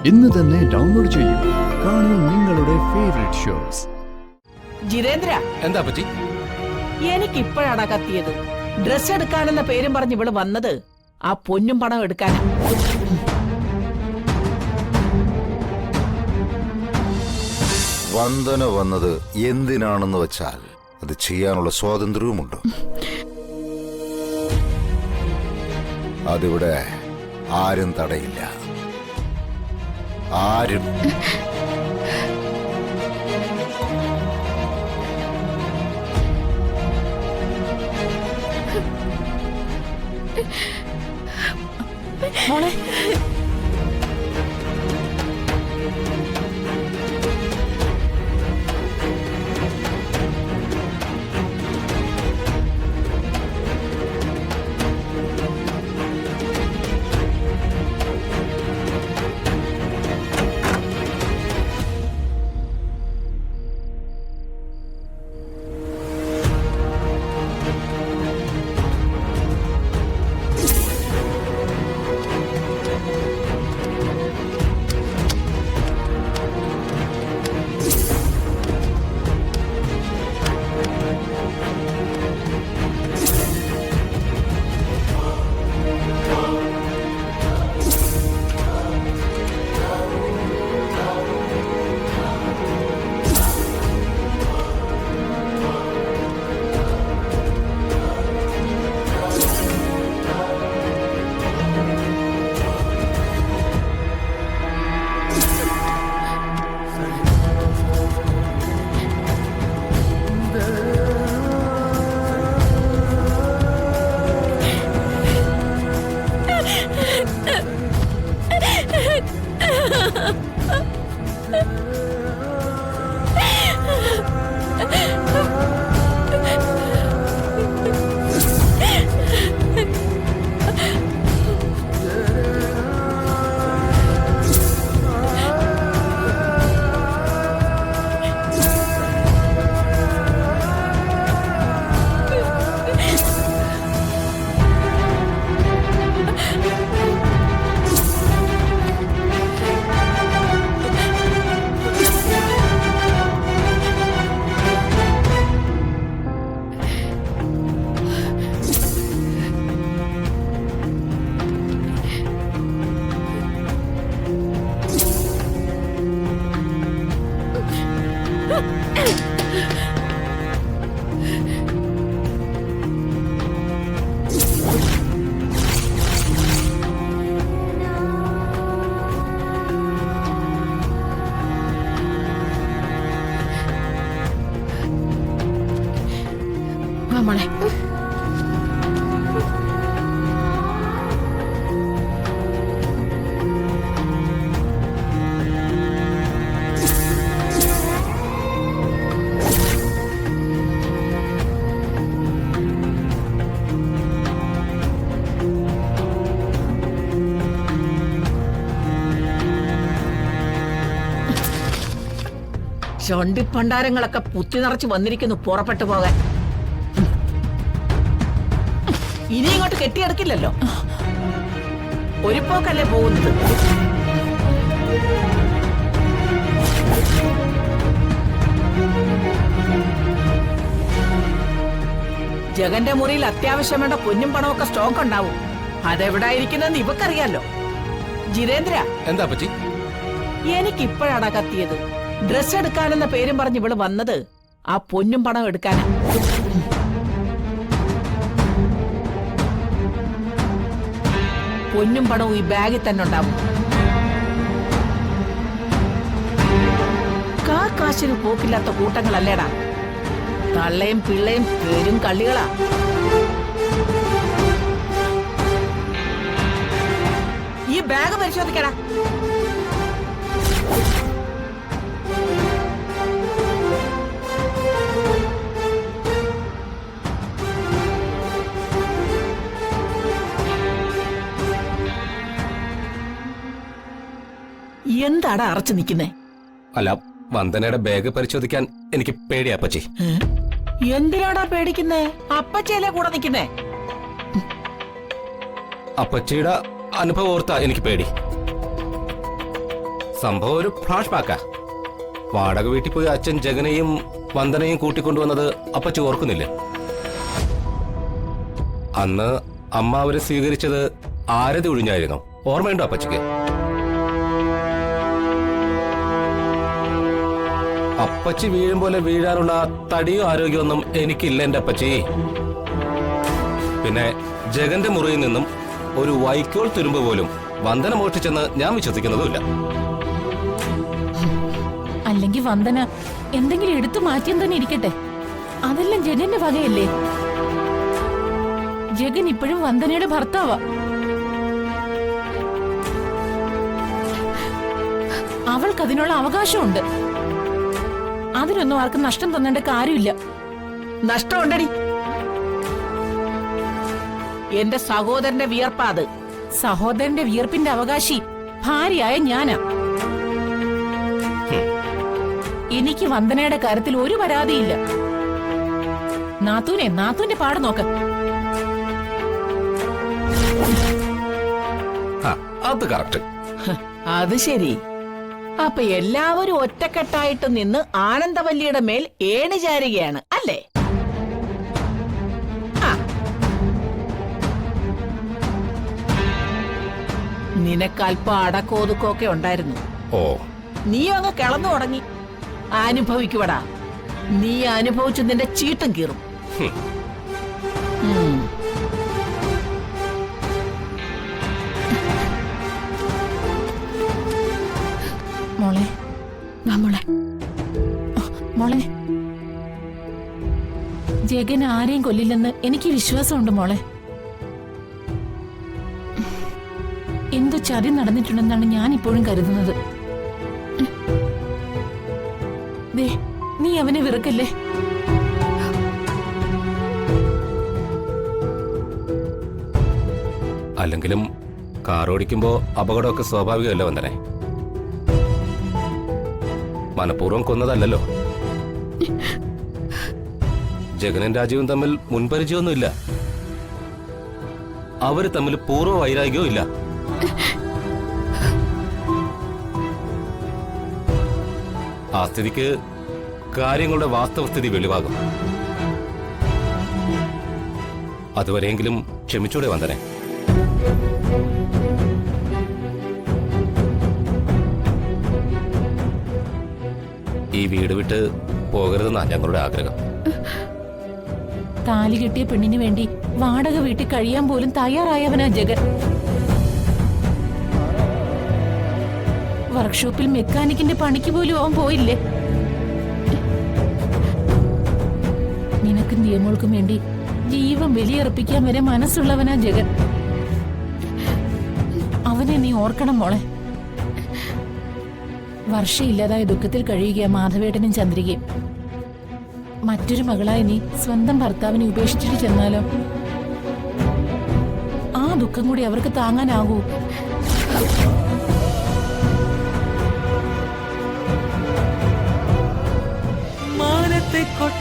ഇന്ന് തന്നെ ഡൗൺലോഡ് ചെയ്യൂ. കാണൂ നിങ്ങളുടെ ഫേവറേറ്റ് ഷോസ്. ജിതേന്ദ്ര, എന്താ പറ്റി? എനിക്കിപ്പോഴാണ് കത്തിയത്. ഡ്രസ് എടുക്കാനെന്ന പേരും പറഞ്ഞ് ഇവള് വന്നത് ആ പൊന്നും പണം എടുക്കാനാ. വന്ദന വന്നത് എന്തിനാണെന്ന് വെച്ചാൽ അത് ചെയ്യാനുള്ള സ്വാതന്ത്ര്യവുമുണ്ട്. അതിവിടെ ആരും തടയില്ല. ആരും. മോളെ, മോളെ, ചൊണ്ടിപ്പണ്ടാരങ്ങളൊക്കെ പുത്തി നിറച്ച് വന്നിരിക്കുന്നു പുറപ്പെട്ടു പോകാൻ. ഇനി ഇങ്ങോട്ട് കെട്ടിയെടുക്കില്ലല്ലോ. ഒരു പോക്കല്ലേ പോകുന്നത്. ജഗന്റെ മുറിയിൽ അത്യാവശ്യം വേണ്ട പൊന്നും പണമൊക്കെ സ്റ്റോക്ക് ഉണ്ടാവും. അതെവിടായിരിക്കുന്നെന്ന് ഇവക്കറിയാലോ. ജിതേന്ദ്ര, എന്താ പറ്റി? എനിക്കിപ്പോഴാണ് കത്തിയത്. ഡ്രസ് എടുക്കാനെന്ന പേരും പറഞ്ഞ് ഇവള് വന്നത് ആ പൊന്നും പണം എടുക്കാനാ. പൊന്നും പണവും ഈ ബാഗിൽ തന്നെ ഉണ്ടാവും. കാശിന് പോക്കില്ലാത്ത കൂട്ടങ്ങളല്ലേടാ. തള്ളയും പിള്ളയും പേരും കള്ളികളാ. ഈ ബാഗ് പരിശോധിക്കടാ. എന്താടാ അറച്ചു നിൽക്കുന്നേ? അല്ല, വന്ദനയുടെ ബാഗ് പരിശോധിക്കാൻ എനിക്ക് പേടിയാ അപ്പച്ചി. എന്തിനാടാ പേടിക്കുന്നേ? അപ്പച്ചയല്ലേ കൂടെ നിൽക്കുന്നേ? അപ്പച്ചിയുടെ അനുഭവം ഓർത്താ എനിക്ക് പേടി. സംഭവം ഒരു ഫ്ലാഷ് ബാക്കാ. വാടക വീട്ടിൽ പോയി അച്ഛൻ ജഗനെയും വന്ദനയും കൂട്ടിക്കൊണ്ടുവന്നത് അപ്പച്ചി ഓർക്കുന്നില്ലേ? അന്ന് അമ്മ അവരെ സ്വീകരിച്ചത് ആരതി ഒഴിഞ്ഞായിരുന്നു. ഓർമ്മയുണ്ടോ അപ്പച്ചിക്ക്? അപ്പച്ചി വീഴും പോലെ വീഴാനുള്ള തടിയോ ആരോഗ്യമൊന്നും എനിക്കില്ല എന്റെ അപ്പച്ചി. പിന്നെ ജഗന്റെ മുറിയിൽ നിന്നും ഒരു വൈക്കോൽ തുരുമ്പ് പോലും വന്ദന മോഷ്ടിച്ചെന്ന് ഞാൻ വിശ്വസിക്കുന്നതുമില്ല. അല്ലെങ്കിൽ വന്ദന എന്തെങ്കിലും എടുത്തു മാറ്റിയും തന്നെ ഇരിക്കട്ടെ, അതെല്ലാം ജഗന്റെ വകയല്ലേ? ജഗൻ ഇപ്പോഴും വന്ദനയുടെ ഭർത്താവാ. അവൾക്ക് അതിനുള്ള അവകാശമുണ്ട്. അതിനൊന്നും ആർക്കും നഷ്ടം തന്നേണ്ട കാര്യമില്ല. നഷ്ടമുണ്ടടി. എന്റെ സഹോദരന്റെ വിയർപ്പാത്. സഹോദരന്റെ വിയർപ്പിന്റെ അവകാശി ഭാര്യയായ ഞാനാ. എനിക്ക് വന്ദനയുടെ കാര്യത്തിൽ ഒരു പരാതിയില്ല. നാത്തൂന്റെ പാട് നോക്ക. അത് കറക്റ്റ്. അത് ശരി. അപ്പൊ എല്ലാവരും ഒറ്റക്കെട്ടായിട്ട് നിന്ന് ആനന്ദവല്ലിയുടെ മേൽ ഏണിചാരുകയാണ് അല്ലേ? നിനക്കല്പം അടക്കോതുക്കൊക്കെ ഉണ്ടായിരുന്നു. ഓ, നീ അങ്ങ് കിളന്നു തുടങ്ങി. അനുഭവിക്കുവടാ. നീ അനുഭവിച്ചു നിന്റെ ചീട്ടും കീറും. മോളെ മോളെ, ജഗൻ ആരെയും കൊല്ലില്ലെന്ന് എനിക്ക് വിശ്വാസമുണ്ട് മോളെ. എന്തു ചതി നടന്നിട്ടുണ്ടെന്നാണ് ഞാൻ ഇപ്പോഴും കരുതുന്നത്. ദേ, നീ അവനെ വെറുക്കല്ലേ. അല്ലെങ്കിലും കാറോടിക്കുമ്പോ അപകടമൊക്കെ സ്വാഭാവികമല്ല വന്ദനെ. മനഃപൂർവ്വം കൊന്നതല്ലല്ലോ. ജഗനും രാജീവും തമ്മിൽ മുൻപരിചയമൊന്നുമില്ല. അവര് തമ്മിൽ പൂർവ്വ വൈരാഗ്യവും ഇല്ല. ആ സ്ഥിതിക്ക് കാര്യങ്ങളുടെ വാസ്തവസ്ഥിതി വെളിവാകും. അതുവരെയെങ്കിലും ക്ഷമിച്ചൂടെ വന്ദനെ? ഈ വീട് വിട്ട് പോകരുതെന്നാ ഞങ്ങളുടെ ആഗ്രഹം. താലി കെട്ടിയ പെണ്ണിന് വേണ്ടി വാടക വീട്ടിൽ കഴിയാൻ പോലും തയ്യാറായവനാ ജഗൻ. വർക്ക്ഷോപ്പിൽ മെക്കാനിക്കിന്റെ പണിക്ക് പോലും അവൻ പോയില്ലേ. നിനക്കും നിയമങ്ങൾക്കും വേണ്ടി ജീവൻ ബലിയർപ്പിക്കാൻ വരെ മനസ്സുള്ളവനാ ജഗൻ. അവനെ നീ ഓർക്കണം മോളെ. വർഷയില്ലാതായ ദുഃഖത്തിൽ കഴിയുക മാധവേട്ടനും ചന്ദ്രികയും. മറ്റൊരു മകളായി നീ സ്വന്തം ഭർത്താവിനെ ഉപേക്ഷിച്ചിട്ട് ചെന്നാലോ? ആ ദുഃഖം കൂടി അവർക്ക് താങ്ങാനാകൂ? മാനത്തെ കൊട്ട